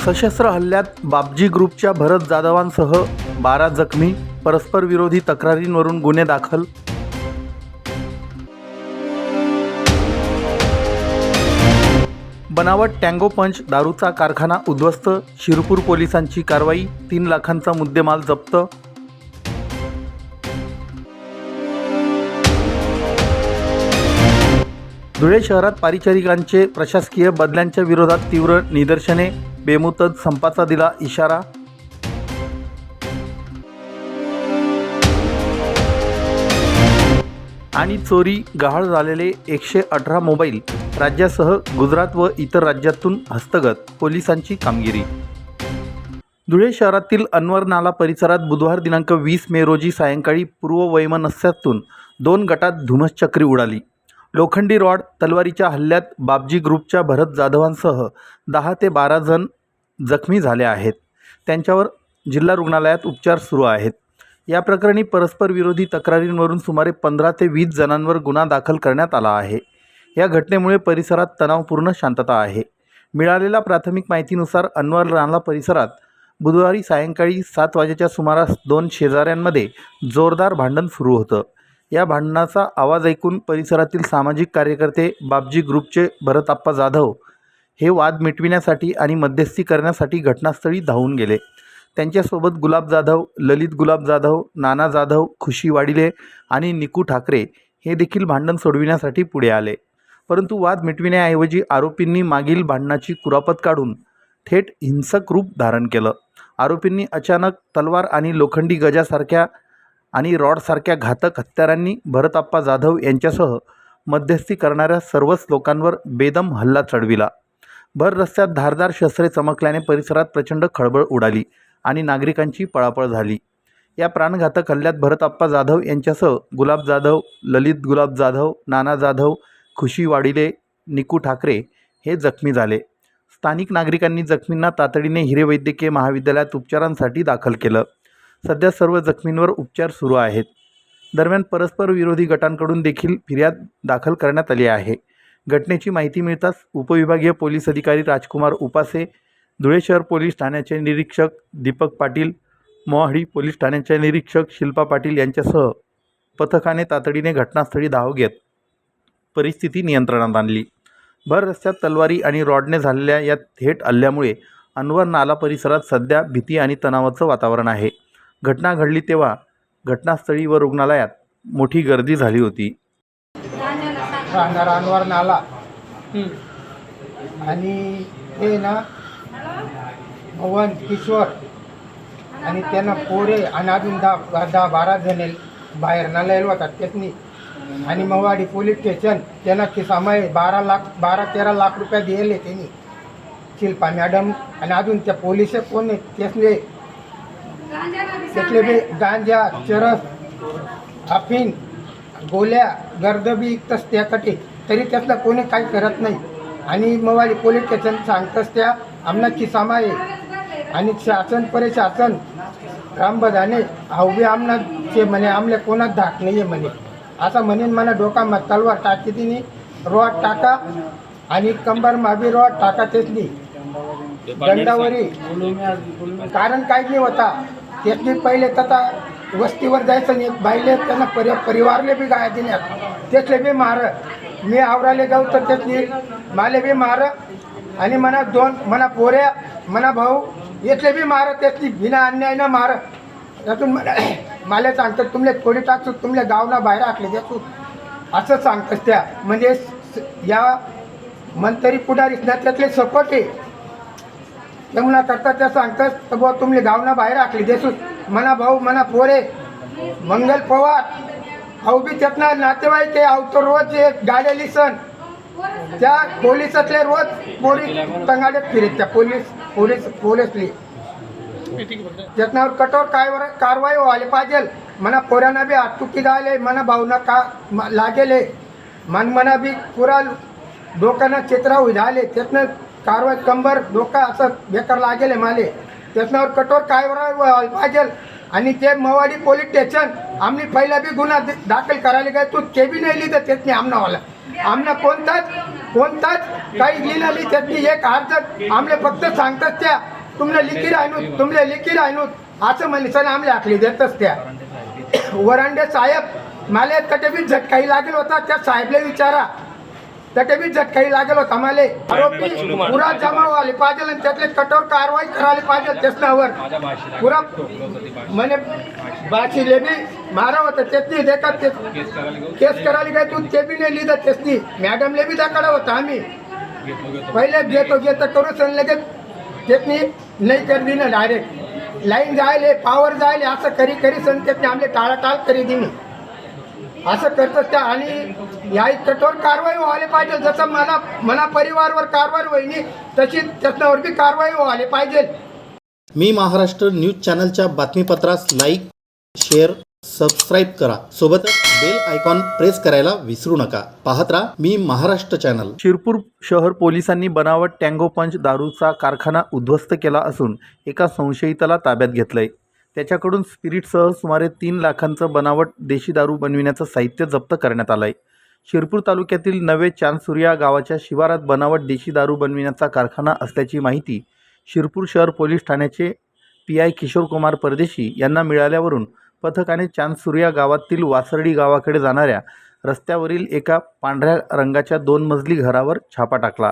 सशस्त्र हल्ल्यात बापजी ग्रुपच्या भरत जाधवांसह 12 जखमी, परस्पर विरोधी तक्रारींवरून गुन्हे दाखल. बनावट टँगो पंच दारूचा कारखाना उद्ध्वस्त, शिरपूर पोलिसांची कारवाई, 3 लाखांचा मुद्देमाल जप्त. धुळे शहरात परिचारिकांचे प्रशासकीय बदल्यांच्या विरोधात तीव्र निदर्शने, बेमुदत संपाचा दिला इशारा. आणि चोरी गहाळ झालेले 118 मोबाईल राज्यासह गुजरात व इतर राज्यातून हस्तगत, पोलिसांची कामगिरी. धुळे शहरातील अनवर नाला परिसरात बुधवार दिनांक 20 मे रोजी सायंकाळी पूर्ववैमनस्यातून 2 गटात धुमसचक्री उडाली. लोखंडी रॉड तलवारीच्या हल्ल्यात बापजी ग्रुपच्या भरत जाधवांसह 10 ते 12 जण जखमी झाले आहेत. त्यांच्यावर जिल्हा रुग्णालयात उपचार सुरू आहेत. या प्रकरणी परस्पर विरोधी तक्रारींवरून सुमारे 15 ते 20 जणांवर गुन्हा दाखल करण्यात आला आहे. या घटनेमुळे परिसरात तणावपूर्ण शांतता आहे. मिळालेल्या प्राथमिक माहितीनुसार अनवर नाला परिसरात बुधवारी सायंकाळी 7 वाजेच्या सुमारास 2 शेजाऱ्यांमध्ये जोरदार भांडण सुरू होतं. या भांडणाचा आवाज ऐकून परिसरातील सामाजिक कार्यकर्ते बापजी ग्रुपचे भरतप्पा जाधव हे वाद मिटविण्यासाठी आणि मध्यस्थी करण्यासाठी घटनास्थळी धावून गेले. त्यांच्यासोबत गुलाब जाधव, ललित गुलाब जाधव, नाना जाधव, खुशी वाडिले आणि निकू ठाकरे हे देखील भांडण सोडविण्यासाठी पुढे आले. परंतु वाद मिटविण्याऐवजी आरोपींनी मागील भांडणाची कुरापत काढून थेट हिंसक रूप धारण केलं. आरोपींनी अचानक तलवार आणि लोखंडी गजासारख्या आणि रॉडसारख्या घातक हत्यारांनी भरतप्पा जाधव यांच्यासह मध्यस्थी करणाऱ्या सर्वच लोकांवर बेदम हल्ला चढविला. भर रस्त्यात धारदार शस्त्रे चमकल्याने परिसरात प्रचंड खळबळ उडाली आणि नागरिकांची पळापळ झाली. या प्राणघातक हल्ल्यात भरतप्पा जाधव यांच्यासह गुलाब जाधव, ललित गुलाब जाधव, नाना जाधव, खुशी वाडिले, निकू ठाकरे हे जखमी झाले. स्थानिक नागरिकांनी जखमींना तातडीने हिरे वैद्यकीय महाविद्यालयात उपचारांसाठी दाखल केलं. सध्या सर्व जखमींवर उपचार सुरू आहेत. दरम्यान परस्पर विरोधी गटांकडून देखील फिर्याद दाखल करण्यात आली आहे. घटनेची माहिती मिळताच उपविभागीय पोलीस अधिकारी राजकुमार उपासे, धुळे शहर पोलीस ठाण्याचे निरीक्षक दीपक पाटील, मोहाडी पोलीस ठाण्याचे निरीक्षक शिल्पा पाटील यांच्यासह पथकाने तातडीने घटनास्थळी धाव घेत परिस्थिती नियंत्रणात आणली. भर रस्त्यात तलवारी आणि रॉडने झालेल्या या थेट हल्ल्यामुळे अनवर नाला परिसरात सध्या भीती आणि तणावाचं वातावरण आहे. घटना घडली तेव्हा घटनास्थळी व रुग्णालयात मोठी गर्दी झाली होती. अनवर नाला आणि हे ना भवन किशोर आणि त्यांना पोरे आणि अजून 10-12 जण बाहेर नाला होतात त्यातनी. आणि मवाडी पोलीस स्टेशन त्यांना किसामाय 12-13 लाख रुपये दिले त्यांनी, शिल्पा मॅडम. आणि अजून त्या पोलिस कोण त्यातले बी गांजा, चरस, अफीन, गोल्या, गर्दबी तस त्यासाठी तरी त्यातलं कोणी काही करत नाही. आणि मवाडी पोलीस स्टेशन सांगतच त्या आमना किसामा आहे आणि शासन परे शासन रामबधाने हवी आमना ते म्हणे आमले कोणाच धाक नाही आहे म्हणे. असं म्हणेन मला डोका तलवार टाकी तिने रॉड टाका आणि कंबर माबी रॉड टाका तेचली दंडावरी. कारण काहीच नाही होता त्यातली. पहिले तथा वस्तीवर जायचं नाही, बाईले त्यांना परिवारले बी गाय देण्यात त्यातले बी मार. मी आवराले जाऊ तर त्यातली माले बी मार आणि म्हणा 2 म्हणा पोऱ्या म्हणा भाऊ येतले बी मार त्यातली बिना अन्यायनं मार. त्यातून मला सांगतात तुमले थोडी टाकतो तुमले गावना बाहेर आखले देतो असं सांगतच त्या. म्हणजे या मंत्री पुढारीच ना त्यातले सपोर्ट आहे त्यामुळं करतात त्या सांगतात तर बुवा तुमले गावना बाहेर आखले देतो म्हणा भाऊ म्हणा पोरे. मंगल पवार अहो बी त्यातनं नातेवाईक ते अहो तो रोज एक गाड्या लिसन त्या पोलिसातले रोज पोलीस तंगाड्यात फिरत त्या पोलीसली त्यातनावर कठोर कारवाई व्हायला पाहिजे. म्हणा पोऱ्यांना बी आटुकी झाले म्हणा भाऊना का लागेले म्हणा बी पुरा डोक्यानं चित्रा झाले त्यातनं कारवाई कंबर डोका असं बेकार लागेले माले त्यातनावर कठोर कारवाई व्हायला पाहिजे. आणि ते मवाडी पोलीस स्टेशन आम्ही पहिला बी गुन्हा दाखल करायला काय तू ते बी नाही लिहिलं त्यातनी आमनावाला आमना कोणताच काही लिहिलं त्यातनी एक अर्ज आमले फक्त सांगतात त्या तुमने लिखी राहणूत असं म्हणसन आम्ही आखली देतच त्या वरांडे साहेब मला तटेबी झटकाही लागेल होता त्या साहेबले विचारा तटेबी झटकाही लागेल होता मला आरोपी पुरा जमा व्हायला पाहिजे आणि त्यातले कठोर कारवाई करायला पाहिजे त्याच्यावर पुरा म्हणे बाशीले बी मारा होता त्यातनी देतात ते केस करायला काय तू ते बी नाही लिहिलं त्यातनी मॅडमले बी दाखवला होता आम्ही पहिले घेतो करू सण लगेच त्यातनी नाही कर दिलं डायरेक्ट लाईन जायले पावर जायले असं करी सण त्यातनी आमले टाळाटाळ करी दिली असं करतात त्या आणि या कठोर कारवाई व्हायला पाहिजे जसं मला परिवारवर कारवाई होईनी तशी त्याच्यावर बी कारवाई व्हायला पाहिजे. मी महाराष्ट्र न्यूज चॅनलच्या बातमीपत्रास लाईक, शेअर, सबस्क्राईब करा. सोबतच बेल आयकॉन प्रेस करायला विसरू नका. पाहत राहा मी महाराष्ट्र चॅनल. शिरपूर शहर पोलिसांनी बनावट टँगो पंच दारूचा कारखाना उद्ध्वस्त केला असून एका संशयिताला ताब्यात घेतलंय. त्याच्याकडून स्पिरिटसह सुमारे 3 लाखांचं बनावट देशी दारू बनविण्याचं साहित्य जप्त करण्यात आलंय. शिरपूर तालुक्यातील नवे चांदसुर्या गावाच्या शिवारात बनावट देशी दारू बनविण्याचा कारखाना असल्याची माहिती शिरपूर शहर पोलीस ठाण्याचे PI किशोर कुमार परदेशी यांना मिळाल्यावरून पथकाने चांदसुर्या गावातील वासर्डी गावाकडे जाणाऱ्या रस्त्यावरील एका पांढऱ्या रंगाच्या 2 मजली घरावर छापा टाकला.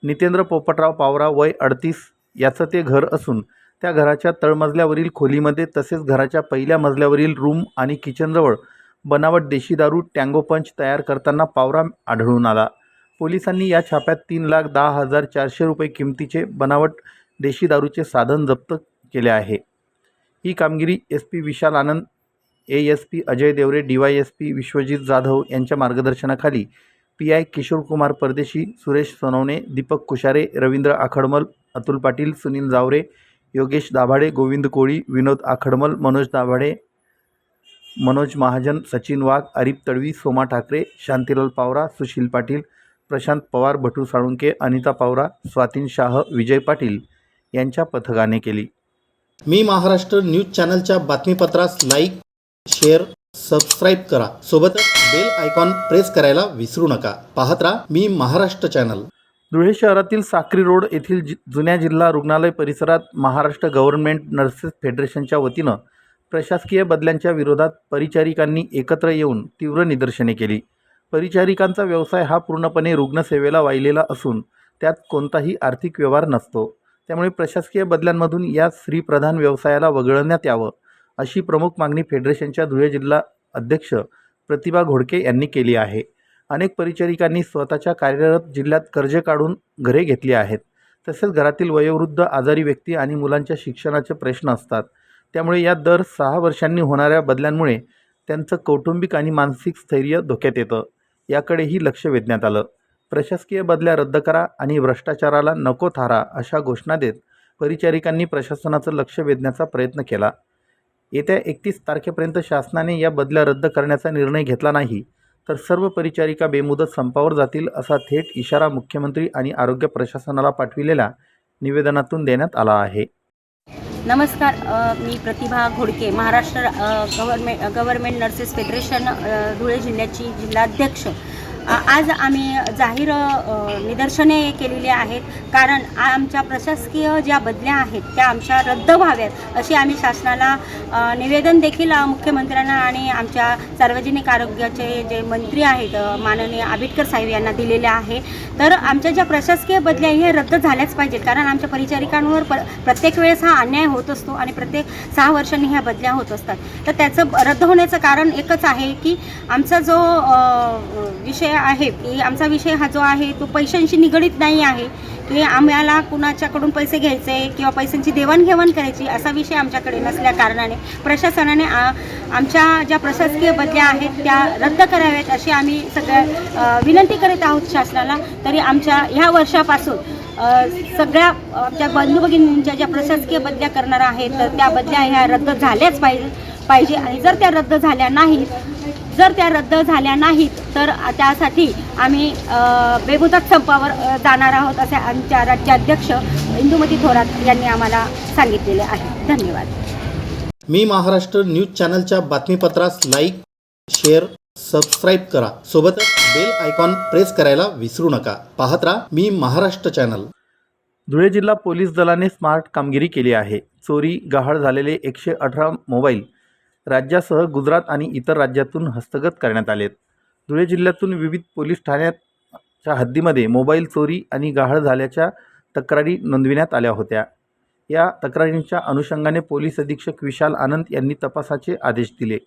नितेंद्र पोपटराव पावरा वय 38 याचं ते घर असून त्या घराच्या तळमजल्यावरील खोलीमध्ये तसेच घराच्या पहिल्या मजल्यावरील रूम आणि किचनजवळ बनावट देशी दारू टँगो पंच तयार करताना पावरा आढळून आला. पोलिसांनी या छाप्यात 3,10,400 रुपये किमतीचे बनावट देशी दारूचे साधन जप्त केले आहे. ही कामगिरी SP विशाल आनंद, ASP अजय देवरे, DYSP विश्वजित जाधव यांच्या मार्गदर्शनाखाली PI किशोर कुमार परदेशी, सुरेश सोनवणे, दीपक कुशारे, रवींद्र आखडमल, अतुल पाटील, सुनील जावरे, योगेश दाभाडे, गोविंद कोळी, विनोद आखडमल, मनोज दाभाडे, मनोज महाजन, सचिन वाघ, अरिप तडवी, सोमा ठाकरे, शांतीलाल पावरा, सुशील पाटील, प्रशांत पवार, भटू साळुंके, अनिता पावरा, स्वातीन शाह, विजय पाटील यांच्या पथकाने केली. मी महाराष्ट्र न्यूज चॅनलच्या बातमीपत्रास लाईक, शेअर, सबस्क्राईब करा. सोबतच बेल आयकॉन प्रेस करायला विसरू नका. पाहत राहा मी महाराष्ट्र चॅनल. धुळे शहरातील साक्री रोड येथील जुन्या जिल्हा रुग्णालय परिसरात महाराष्ट्र गव्हर्नमेंट नर्सेस फेडरेशनच्या वतीनं प्रशासकीय बदल्यांच्या विरोधात परिचारिकांनी एकत्र येऊन तीव्र निदर्शने केली. परिचारिकांचा व्यवसाय हा पूर्णपणे रुग्णसेवेला वाहिलेला असून त्यात कोणताही आर्थिक व्यवहार नसतो. त्यामुळे प्रशासकीय बदल्यांमधून या स्त्रीप्रधान व्यवसायाला वगळण्यात यावं अशी प्रमुख मागणी फेडरेशनच्या धुळे जिल्हा अध्यक्ष प्रतिभा घोडके यांनी केली आहे. अनेक परिचारिकांनी स्वतःच्या कार्यरत जिल्ह्यात कर्जे काढून घरे घेतली आहेत. तसेच घरातील वयोवृद्ध, आजारी व्यक्ती आणि मुलांच्या शिक्षणाचे प्रश्न असतात. त्यामुळे या दर 6 वर्षांनी होणाऱ्या बदल्यांमुळे त्यांचं कौटुंबिक आणि मानसिक स्थैर्य धोक्यात येतं. याकडेही लक्ष वेधण्यात आलं. प्रशासकीय बदल्या रद्द करा आणि भ्रष्टाचाराला नको थारा अशा घोषणा देत परिचारिकांनी प्रशासनाचं लक्ष वेधण्याचा प्रयत्न केला. येत्या 31 तारखेपर्यंत शासनाने या बदल्या रद्द करण्याचा निर्णय घेतला नाही तर सर्व परिचारिका बेमुदत संपावर जातील असा थेट इशारा मुख्यमंत्री आणि आरोग्य प्रशासनाला पाठविलेल्या निवेदनातून देण्यात आला आहे. नमस्कार, मी Pratibha Ghodke, Maharashtra government nurses federation Dhule जिल्ह्याची जिल्हाध्यक्ष. आज आम्ही जाहीर निदर्शने केलेली आहेत कारण आमच्या प्रशासकीय ज्या बदल्या आहेत त्या आमच्या रद्द व्हाव्यात अशी आम्ही शासनाला निवेदन देखील मुख्यमंत्र्यांना आणि आमच्या सार्वजनिक आरोग्याचे जे मंत्री आहेत माननीय आबिटकर साहेब यांना दिलेले आहे. तर आमच्या ज्या प्रशासकीय बदल्या हे रद्द झाल्याच पाहिजेत कारण आमच्या परिचारिकांवर प्रत्येक वेळेस हा अन्याय होत असतो आणि प्रत्येक 6 वर्षांनी ह्या बदल्या होत असतात. तर त्याचं रद्द होण्याचं कारण एकच आहे की आमचा जो विषय आहे की आमचा विषय हा जो आहे तो पैशांशी निगडीत नाही आहे की आम्हाला कुणाच्याकडून पैसे घ्यायचे किंवा पैशांची देवाणघेवाण करायची असा विषय आमच्याकडे नसल्या कारणाने प्रशासनाने आमच्या ज्या प्रशासकीय बदल्या आहेत त्या रद्द कराव्यात अशी आम्ही सगळ्या विनंती करीत आहोत शासनाला. तरी आमच्या ह्या वर्षापासून सगळ्या आमच्या बंधू भगिनींच्या ज्या प्रशासकीय बदल्या करणार आहेत तर त्या बदल्या ह्या रद्द झाल्याच पाहिजे आणि जर त्या रद्द झाल्या नाहीत तर त्यासाठी आम्ही बेमुदत संपावर जाणार आहोत असे आमच्या राज्याध्यक्ष इंदुमती थोरात यांनी आम्हाला सांगितलेले आहे. धन्यवाद. मी महाराष्ट्र न्यूज चॅनलच्या बातमीपत्रास लाईक, शेअर, सबस्क्राईब करा. सोबतच बेल आयकॉन प्रेस करायला विसरू नका. पाहत राहा मी महाराष्ट्र चॅनल. धुळे जिल्हा पोलीस दलाने स्मार्ट कामगिरी केली आहे. चोरी गहाळ झालेले 118 मोबाईल राज्यासह गुजरात आणि इतर राज्यातून हस्तगत करण्यात आलेत. धुळे जिल्ह्यातून विविध पोलीस ठाण्याच्या हद्दीमध्ये मोबाईल चोरी आणि गहाळ झाल्याच्या तक्रारी नोंदविण्यात आल्या होत्या. या तक्रारींच्या अनुषंगाने पोलीस अधीक्षक विशाल आनंद यांनी तपासाचे आदेश दिले.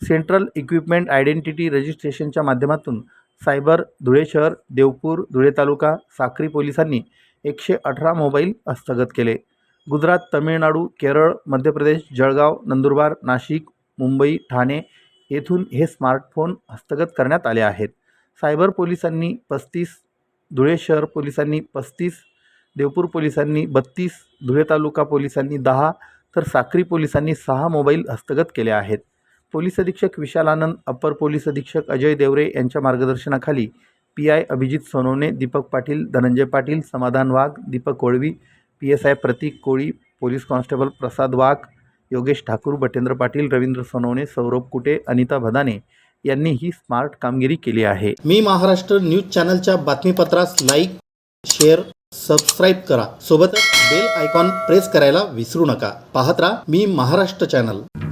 सेंट्रल इक्विपमेंट आयडेंटिटी रजिस्ट्रेशनच्या माध्यमातून सायबर धुळे शहर, देवपूर, धुळे तालुका, साक्री पोलिसांनी 118 मोबाईल हस्तगत केले. गुजरात, तमिळनाडू, केरळ, मध्य प्रदेश, जळगाव, नंदुरबार, नाशिक, मुंबई, ठाणे येथून हे स्मार्टफोन हस्तगत करण्यात आले आहेत. सायबर पोलिसांनी 35, धुळे शहर पोलिसांनी 35, देवपूर पोलिसांनी 32, धुळे तालुका पोलिसांनी 10 तर साक्री पोलिसांनी 6 मोबाईल हस्तगत केले आहेत. पोलीस अधीक्षक विशाल आनंद, अप्पर पोलीस अधीक्षक अजय देवरे यांच्या मार्गदर्शनाखाली PI अभिजित सोनवणे, दीपक पाटील, धनंजय पाटील, समाधान वाघ, दीपक वळवी, PSI प्रतीक कोळी, पोलीस कॉन्स्टेबल प्रसाद वाघ, योगेश ठाकूर, बटेंद्र पाटील, रवींद्र सोनवणे, सौरभ कुटे, अनिता भदाने यांनी ही स्मार्ट कामगिरी केली आहे. मी महाराष्ट्र न्यूज चॅनलच्या बातमीपत्रास लाईक, शेअर, सबस्क्राईब करा. सोबतच बेल आयकॉन प्रेस करायला विसरू नका. पाहत राहा मी महाराष्ट्र चॅनल.